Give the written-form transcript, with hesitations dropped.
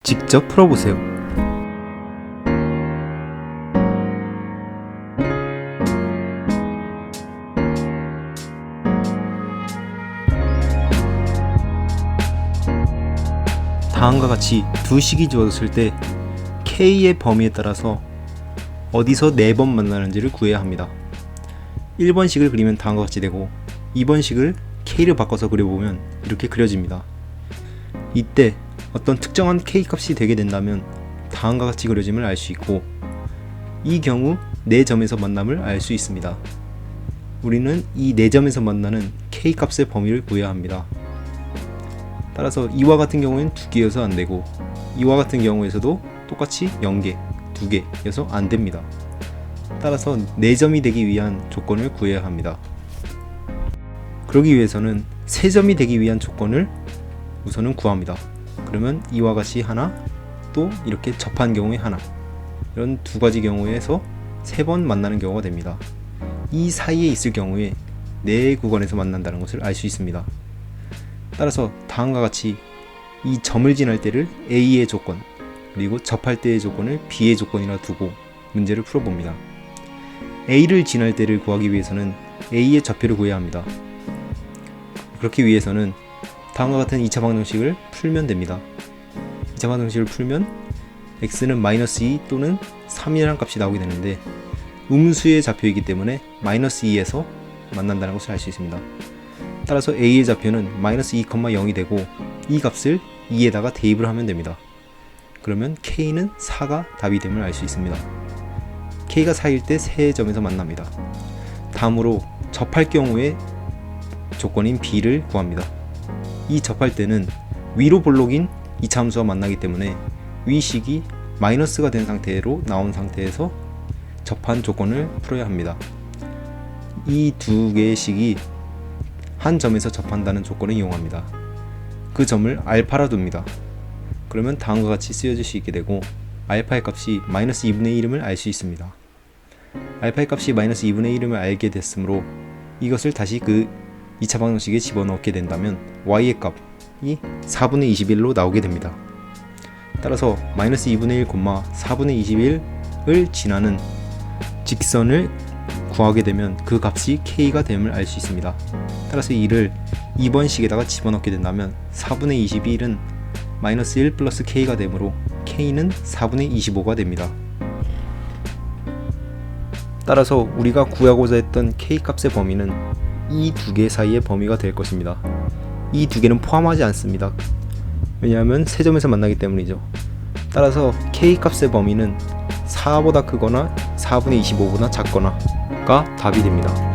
직접 풀어보세요. 다음과 같이 두 식이 주어졌을 때 K의 범위에 따라서 어디서 4번 만나는지를 구해야 합니다. 1번식을 그리면 다음과 같이 되고 2번식을 K를 바꿔서 그려보면 이렇게 그려집니다. 이때 어떤 특정한 K 값이 되게 된다면 다음과 같이 그려짐을 알 수 있고, 이 경우 4점에서 만남을 알 수 있습니다. 우리는 이 4점에서 만나는 K 값의 범위를 구해야 합니다. 따라서 이와 같은 경우에는 2개여서 안되고, 이와 같은 경우에서도 똑같이 0개, 2개여서 안됩니다. 따라서 4점이 되기 위한 조건을 구해야 합니다. 그러기 위해서는 3점이 되기 위한 조건을 우선은 구합니다. 그러면 이와 같이 하나, 또 이렇게 접한 경우에 하나, 이런 두 가지 경우에서 3번 만나는 경우가 됩니다. 이 사이에 있을 경우에 4구간에서 만난다는 것을 알 수 있습니다. 따라서 다음과 같이 이 점을 지날 때를 A의 조건, 그리고 접할 때의 조건을 B의 조건이라 두고 문제를 풀어봅니다. A를 지날 때를 구하기 위해서는 A의 좌표를 구해야 합니다. 그렇기 위해서는 다음과 같은 2차 방정식을 풀면 됩니다. 2차 방정식을 풀면 x는 -2 또는 3이라는 값이 나오게 되는데, 음수의 좌표이기 때문에 -2에서 만난다는 것을 알 수 있습니다. 따라서 a의 좌표는 -2,0이 되고 이 값을 2에다가 대입을 하면 됩니다. 그러면 k는 4가 답이 됨을 알 수 있습니다. k가 4일 때 3점에서 만납니다. 다음으로 접할 경우에 조건인 b를 구합니다. 이 접할 때는 위로 볼록인 2차 함수와 만나기 때문에 위식이 마이너스가 된 상태로 나온 상태에서 접한 조건을 풀어야 합니다. 이 두 개의 식이 한 점에서 접한다는 조건을 이용합니다. 그 점을 알파라 둡니다. 그러면 다음과 같이 쓰여질 수 있게 되고, 알파의 값이 -2분의 1임을 알 수 있습니다. 알파의 값이 -2분의 1임을 알게 됐으므로 이것을 다시 그 2차 방정식에 집어넣게 된다면 y의 값이 4분의 21로 나오게 됩니다. 따라서 -2분의 1, 4분의 21을 지나는 직선을 구하게 되면 그 값이 k가 됨을 알 수 있습니다. 따라서 이를 2번식에다가 집어넣게 된다면 4분의 21은 -1 플러스 k가 되므로 k는 4분의 25가 됩니다. 따라서 우리가 구하고자 했던 k 값의 범위는 이 두 개 사이의 범위가 될 것입니다. 이 두 개는 포함하지 않습니다. 왜냐하면 3점에서 만나기 때문이죠. 따라서 k 값의 범위는 4보다 크거나 4분의 25보다 작거나가 답이 됩니다.